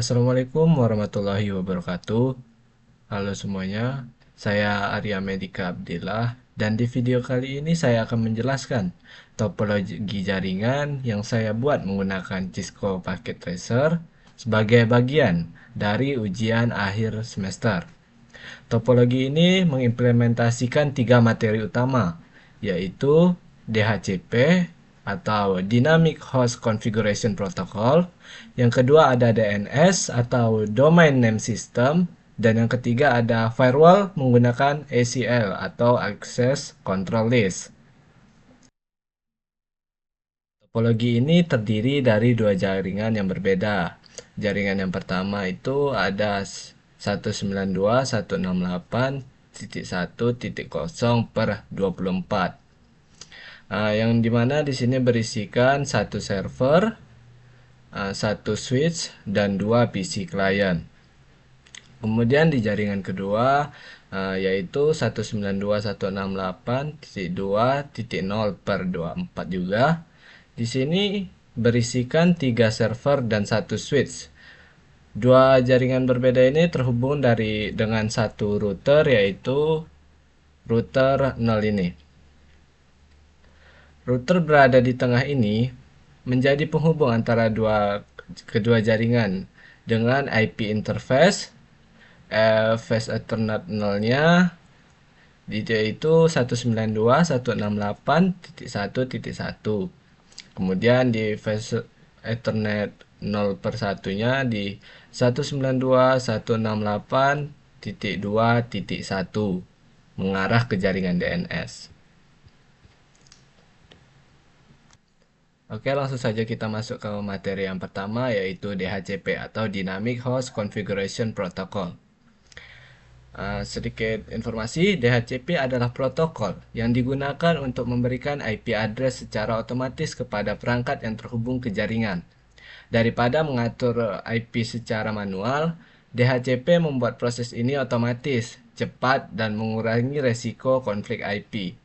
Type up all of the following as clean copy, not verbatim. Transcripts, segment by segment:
Assalamualaikum warahmatullahi wabarakatuh. Halo semuanya, saya Arya Medika Abdillah dan di video kali ini saya akan menjelaskan topologi jaringan yang saya buat menggunakan Cisco Packet Tracer sebagai bagian dari ujian akhir semester. Topologi ini mengimplementasikan tiga materi utama, yaitu DHCP atau Dynamic Host Configuration Protocol, yang kedua ada DNS atau Domain Name System, dan yang ketiga ada firewall menggunakan ACL atau Access Control List. Topologi ini terdiri dari dua jaringan yang berbeda. Jaringan yang pertama itu ada 192.168.1.0/24. Yang dimana di sini berisikan satu server, satu switch, dan dua PC client. Kemudian di jaringan kedua yaitu 192.168.2.0/24 juga. Di sini berisikan tiga server dan satu switch. Dua jaringan berbeda ini terhubung dengan satu router, yaitu router 0 ini. Router berada di tengah ini menjadi penghubung antara kedua jaringan dengan IP interface. Face Ethernet 0-nya yaitu 192.168.1.1. Kemudian di face Ethernet 0/1-nya di 192.168.2.1 mengarah ke jaringan DNS. Oke, langsung saja kita masuk ke materi yang pertama, yaitu DHCP atau Dynamic Host Configuration Protocol. Sedikit informasi, DHCP adalah protokol yang digunakan untuk memberikan IP address secara otomatis kepada perangkat yang terhubung ke jaringan. Daripada mengatur IP secara manual, DHCP membuat proses ini otomatis, cepat, dan mengurangi resiko konflik IP.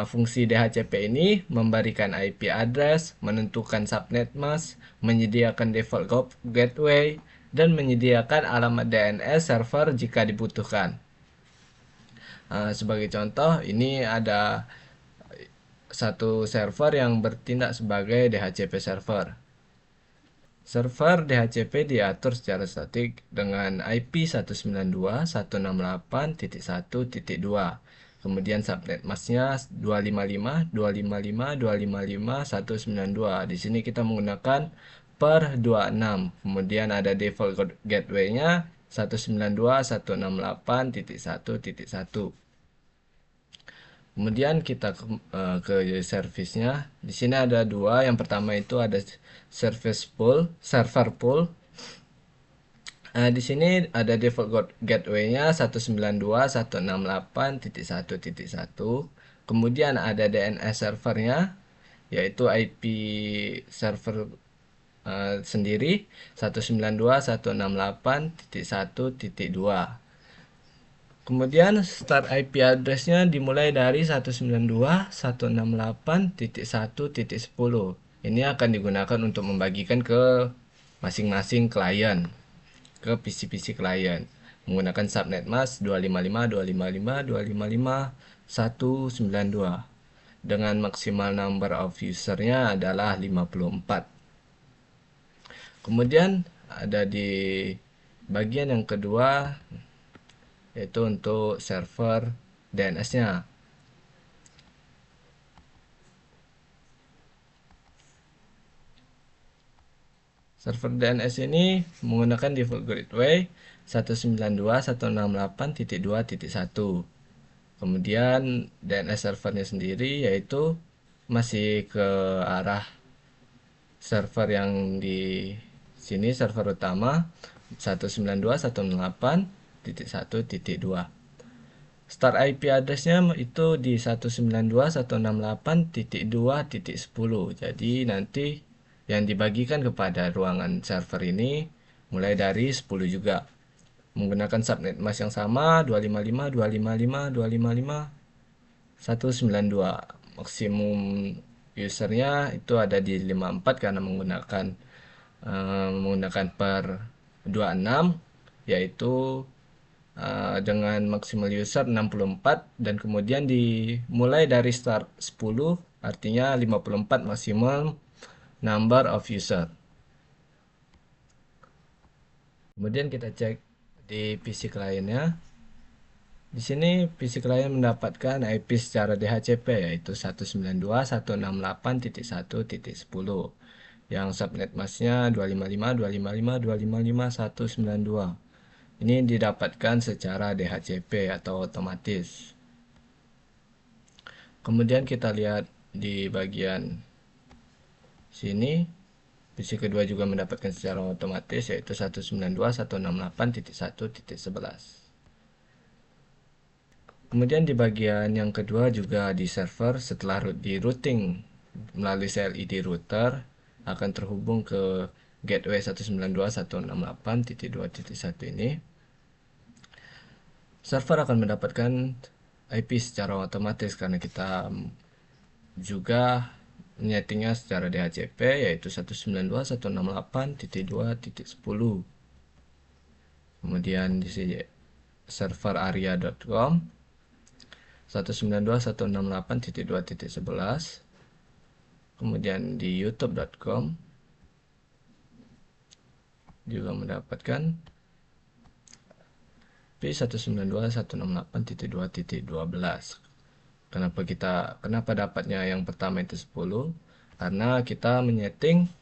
Fungsi DHCP ini memberikan IP address, menentukan subnet mask, menyediakan default gateway, dan menyediakan alamat DNS server jika dibutuhkan. Sebagai contoh, ini ada satu server yang bertindak sebagai DHCP server. Server DHCP diatur secara statik dengan IP 192.168.1.2. Kemudian subnet masknya 255.255.255.192. Di sini kita menggunakan per 26. Kemudian ada default gateway-nya 192.168.1.1. Kemudian kita ke service-nya. Di sini ada dua. Yang pertama itu ada server pool. Di sini ada default gateway-nya 192.168.1.1. Kemudian ada DNS servernya, yaitu IP server sendiri 192.168.1.2. Kemudian start IP address-nya dimulai dari 192.168.1.10. Ini akan digunakan untuk membagikan ke masing-masing klien, ke PC-PC klien, menggunakan subnet mask 255.255.255.192 dengan maksimal number of user-nya adalah 54. Kemudian ada di bagian yang kedua, yaitu untuk server DNS-nya. Server DNS ini menggunakan default gateway 192.168.2.1. Kemudian DNS servernya sendiri yaitu masih ke arah server yang di sini, server utama 192.168.1.2. Start IP address-nya itu di 192.168.2.10. Jadi nanti yang dibagikan kepada ruangan server ini mulai dari 10 juga. Menggunakan subnet mask yang sama 255.255.255.192. Maksimum usernya itu ada di 54 karena menggunakan menggunakan per 26, yaitu dengan maksimal user 64, dan kemudian dimulai dari start 10, artinya 54 maksimum number of user. Kemudian kita cek di PC kliennya. Di sini PC klien mendapatkan IP secara DHCP, yaitu 192.168.1.10, yang subnet masknya 255.255.255.192. Ini didapatkan secara DHCP atau otomatis. Kemudian kita lihat di bagian sini, PC kedua juga mendapatkan secara otomatis, yaitu 192.168.1.11. Kemudian di bagian yang kedua juga di server, setelah di routing melalui CLID router, akan terhubung ke gateway 192.168.2.1 ini. Server akan mendapatkan IP secara otomatis karena kita juga menyetingnya secara DHCP, yaitu 192.168.2.10. Kemudian di sini server aria.com 192.168.2.11. Kemudian di youtube.com juga mendapatkan P192.168.2.12. Kenapa dapatnya yang pertama itu 10? Karena kita menyeting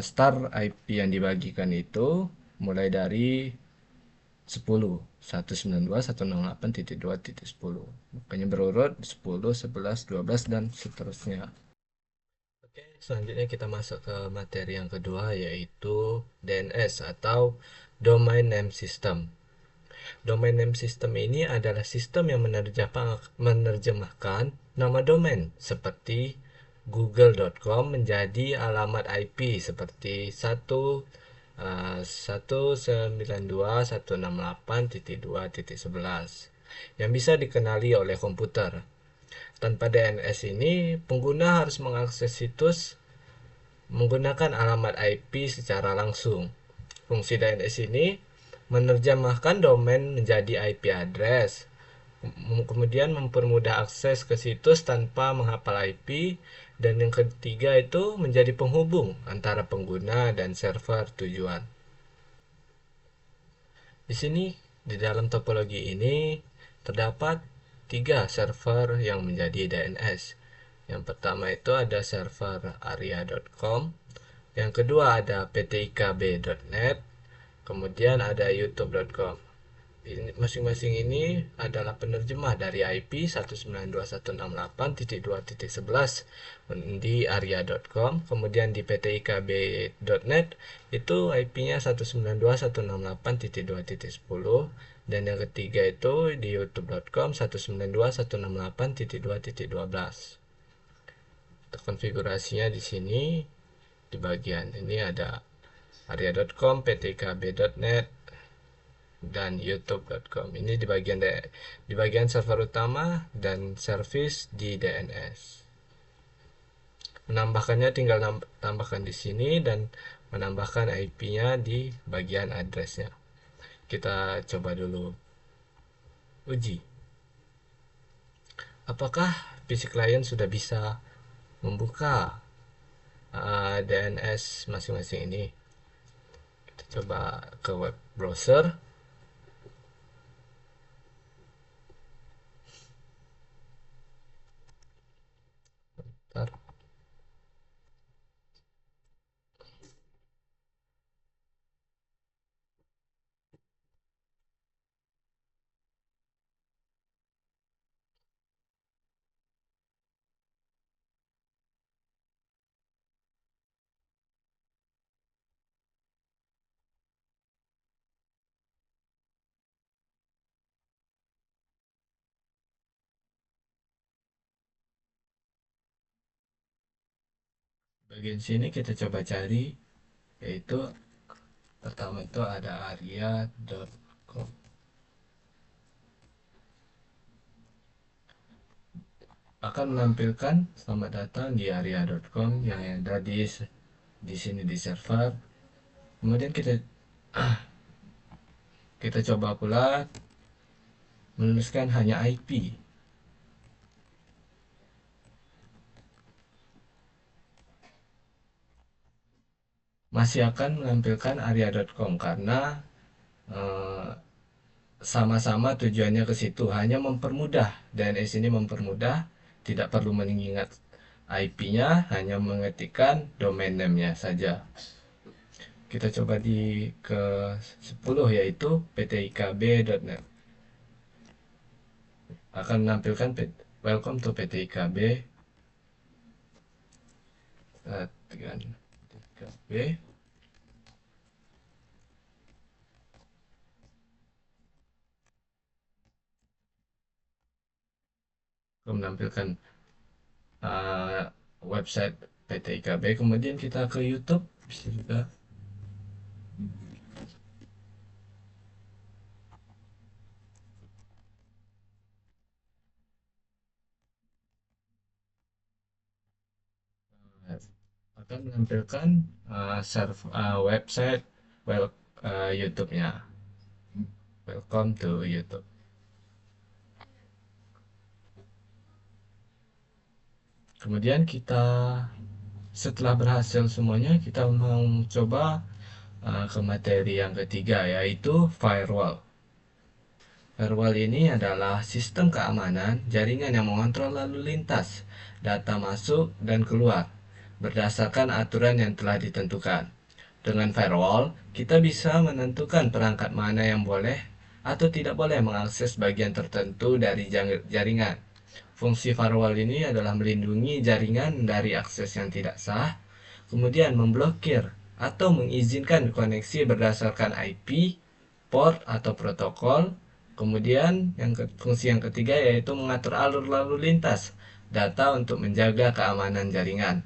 start IP yang dibagikan itu mulai dari 10, 192.168.2.10. Makanya berurut 10, 11, 12, dan seterusnya. Oke, selanjutnya kita masuk ke materi yang kedua, yaitu DNS atau Domain Name System. Domain Name System ini adalah sistem yang menerjemahkan nama domain seperti google.com menjadi alamat IP seperti 192.168.2.11 yang bisa dikenali oleh komputer. Tanpa DNS ini, pengguna harus mengakses situs menggunakan alamat IP secara langsung. Fungsi DNS ini menerjemahkan domain menjadi IP address, kemudian mempermudah akses ke situs tanpa menghafal IP, dan yang ketiga itu menjadi penghubung antara pengguna dan server tujuan. Di sini, di dalam topologi ini terdapat 3 server yang menjadi DNS. Yang pertama itu ada server aria.com, yang kedua ada ptikb.net, kemudian ada youtube.com. Masing-masing ini adalah penerjemah dari IP 192.168.2.11 di aria.com, kemudian di ptikb.net itu IP-nya 192.168.2.10, dan yang ketiga itu di youtube.com 192.168.2.12. Untuk konfigurasinya di sini di bagian ini ada aria.com, ptkb.net, dan youtube.com. Ini di bagian server utama dan service di DNS. Menambahkannya tinggal tambahkan di sini dan menambahkan IP-nya di bagian addressnya. Kita coba dulu uji. Apakah PC client sudah bisa membuka DNS masing-masing ini? Kita coba ke web browser. Bentar. Bagian sini kita coba cari, yaitu pertama itu ada aria.com. Akan menampilkan selamat datang di aria.com yang ada di di sini di server. Kemudian kita coba pula menuliskan hanya IP. Masih akan menampilkan aria.com karena eh, sama-sama tujuannya ke situ, hanya mempermudah. DNS ini mempermudah, tidak perlu mengingat IP-nya, hanya mengetikkan domain name-nya saja. Kita coba di ke 10, yaitu ptikb.net. Akan menampilkan welcome to ptikb. ptikb. Menampilkan uh, website ptikb. Kemudian kita ke YouTube, bisa juga. Akan menampilkan website YouTube-nya. Welcome to YouTube. Kemudian setelah berhasil semuanya, kita mau coba ke materi yang ketiga, yaitu firewall. Firewall ini adalah sistem keamanan jaringan yang mengontrol lalu lintas data masuk dan keluar berdasarkan aturan yang telah ditentukan. Dengan firewall, kita bisa menentukan perangkat mana yang boleh atau tidak boleh mengakses bagian tertentu dari jaringan. Fungsi firewall ini adalah melindungi jaringan dari akses yang tidak sah, kemudian memblokir atau mengizinkan koneksi berdasarkan IP, port atau protokol. Kemudian fungsi yang ketiga yaitu mengatur alur lalu lintas data untuk menjaga keamanan jaringan.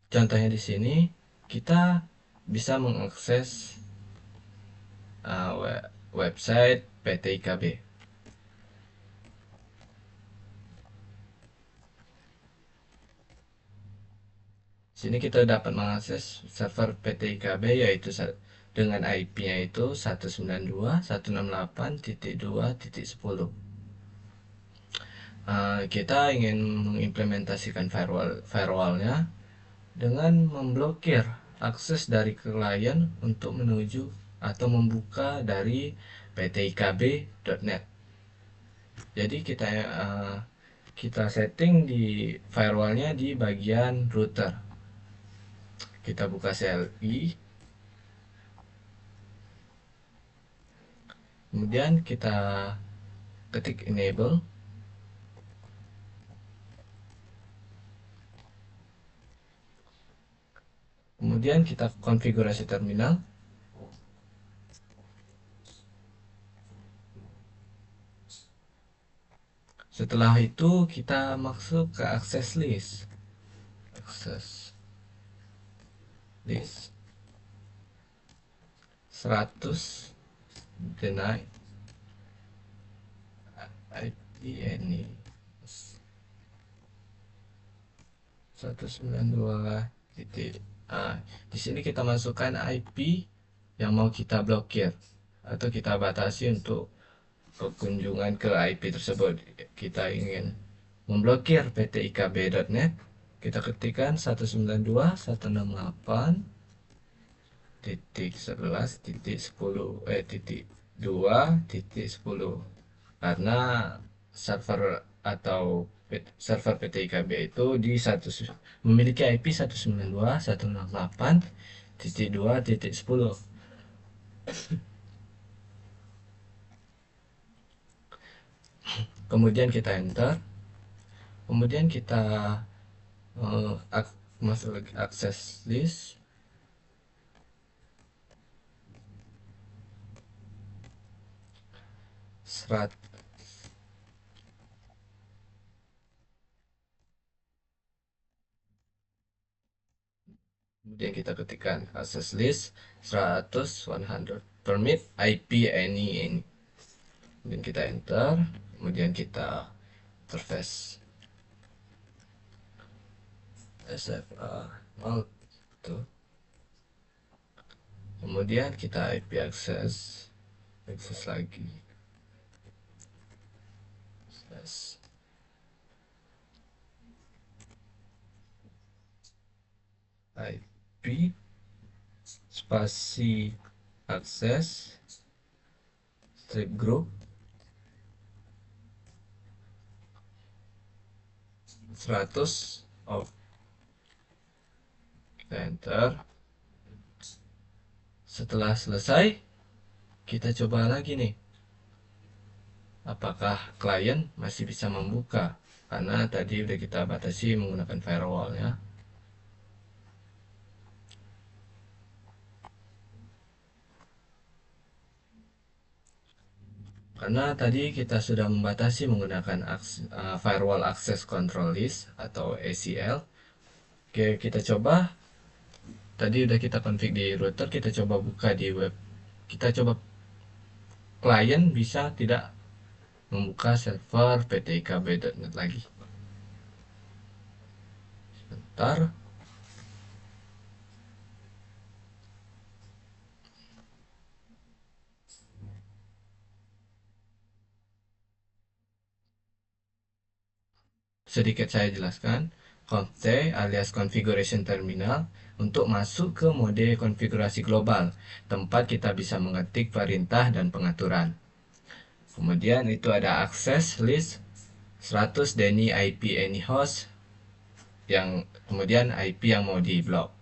Contohnya di sini kita bisa mengakses website PTIKB. Sini kita dapat mengakses server PTIKB yaitu dengan IP-nya itu 192.168.2.10. Kita ingin mengimplementasikan firewallnya dengan memblokir akses dari klien untuk menuju atau membuka dari ptikb.net. Jadi kita setting di firewallnya di bagian router. Kita buka CLI, kemudian kita ketik enable. Kemudian kita konfigurasi terminal. Setelah itu kita masuk ke access list. Access list 100 deny IP ini 192 titik. Di sini kita masukkan IP yang mau kita blokir atau kita batasi untuk kunjungan ke IP tersebut. Kita ingin memblokir ptikb.net, kita ketikkan 192.168.11.10 karena server atau server PTIKB itu memiliki IP 192.168.2.10. Kemudian kita enter. Kemudian kita masuk lagi access list. Kemudian kita ketikkan access list 100 permit IP any. Kemudian kita enter. Kemudian kita interface SFA 0 tuh. Kemudian kita IP access lagi slash IP spasi akses strip group 100 off. Kita enter. Setelah selesai, kita coba lagi nih, apakah klien masih bisa membuka, karena tadi udah kita batasi menggunakan firewall ya. Karena tadi kita sudah membatasi menggunakan firewall access control list atau ACL. Oke, kita coba. Tadi udah kita config di router, kita coba buka di web. Kita coba klien bisa tidak membuka server ptikb.net lagi. Sebentar. Sedikit saya jelaskan. Conf alias configuration terminal untuk masuk ke mode konfigurasi global, tempat kita bisa mengetik perintah dan pengaturan. Kemudian itu ada access list 100 Denny IP any host, yang kemudian IP yang mau di blok.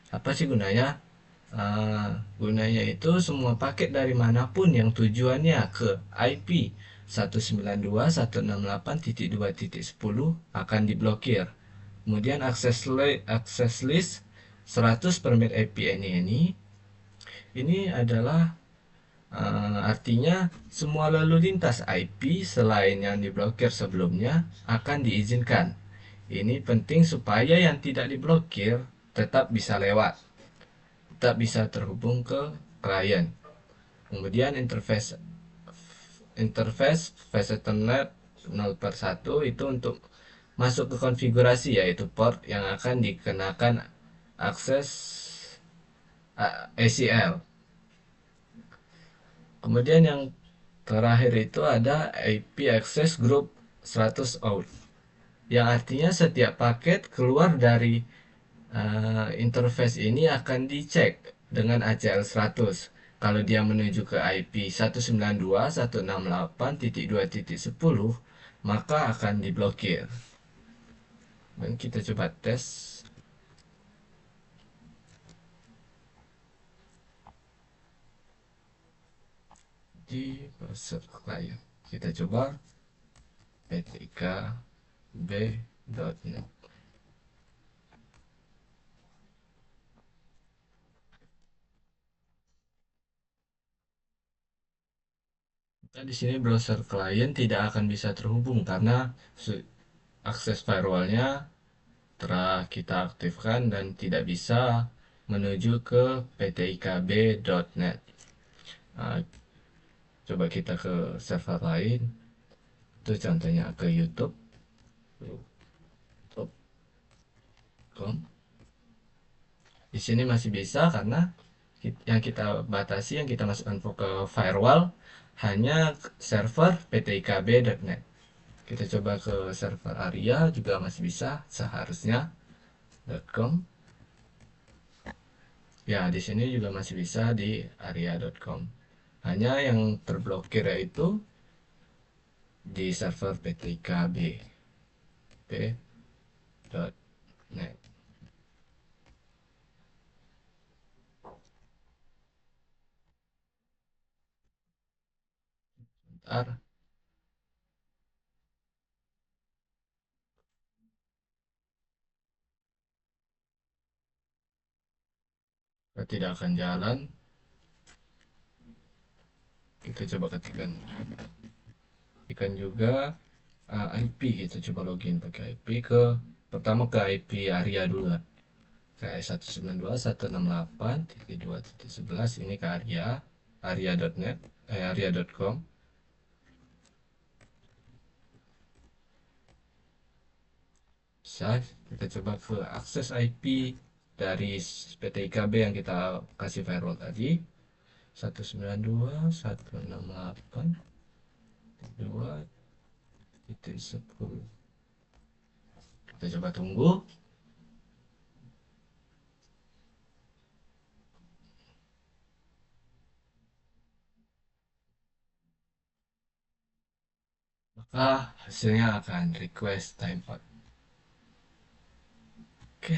Apa sih gunanya? Gunanya itu semua paket dari manapun yang tujuannya ke IP 192.168.2.10 akan diblokir. Kemudian access list 100 permit IP ini adalah artinya semua lalu lintas IP selain yang diblokir sebelumnya akan diizinkan. Ini penting supaya yang tidak diblokir tetap bisa lewat, tetap bisa terhubung ke klien. Kemudian interface Ethernet 0/1 itu untuk masuk ke konfigurasi, yaitu port yang akan dikenakan akses ACL. Kemudian yang terakhir itu ada IP access group 100 out, yang artinya setiap paket keluar dari interface ini akan dicek dengan ACL 100. Kalau dia menuju ke IP 192.168.2.10, maka akan diblokir. Dan kita coba tes di browser klien. Kita coba ptkb.net. Nah, di sini browser klien tidak akan bisa terhubung karena akses firewallnya telah kita aktifkan dan tidak bisa menuju ke ptikb.net. Nah, coba kita ke server lain. Itu contohnya ke youtube.com. Di sini masih bisa karena yang kita batasi, yang kita masukkan ke firewall hanya server ptikb.net. Kita coba ke server Aria juga masih bisa seharusnya .com. Ya, di sini juga masih bisa di aria.com. Hanya yang terblokir yaitu di server ptkb.net. Bentar, tidak akan jalan. Kita coba ketikkan juga IP. Kita coba login pakai IP pertama ke IP Aria dulu lah. Kayak 192.168.2.11 ini ke aria.net, aria.com. Bisa kita coba ke akses IP dari PT IKB yang kita kasih firewall tadi, 192.168.2.10. Kita coba tunggu. Maka hasilnya akan request timeout. Oke.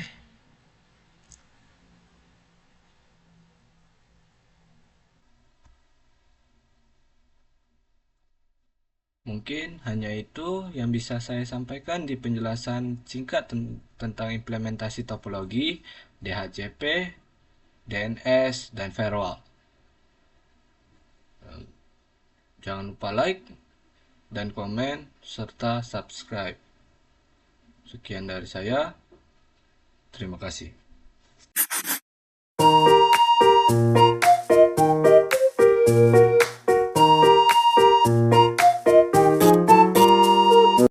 Mungkin hanya itu yang bisa saya sampaikan di penjelasan singkat tentang implementasi topologi, DHCP, DNS, dan firewall. Jangan lupa like dan komen serta subscribe. Sekian dari saya. Terima kasih.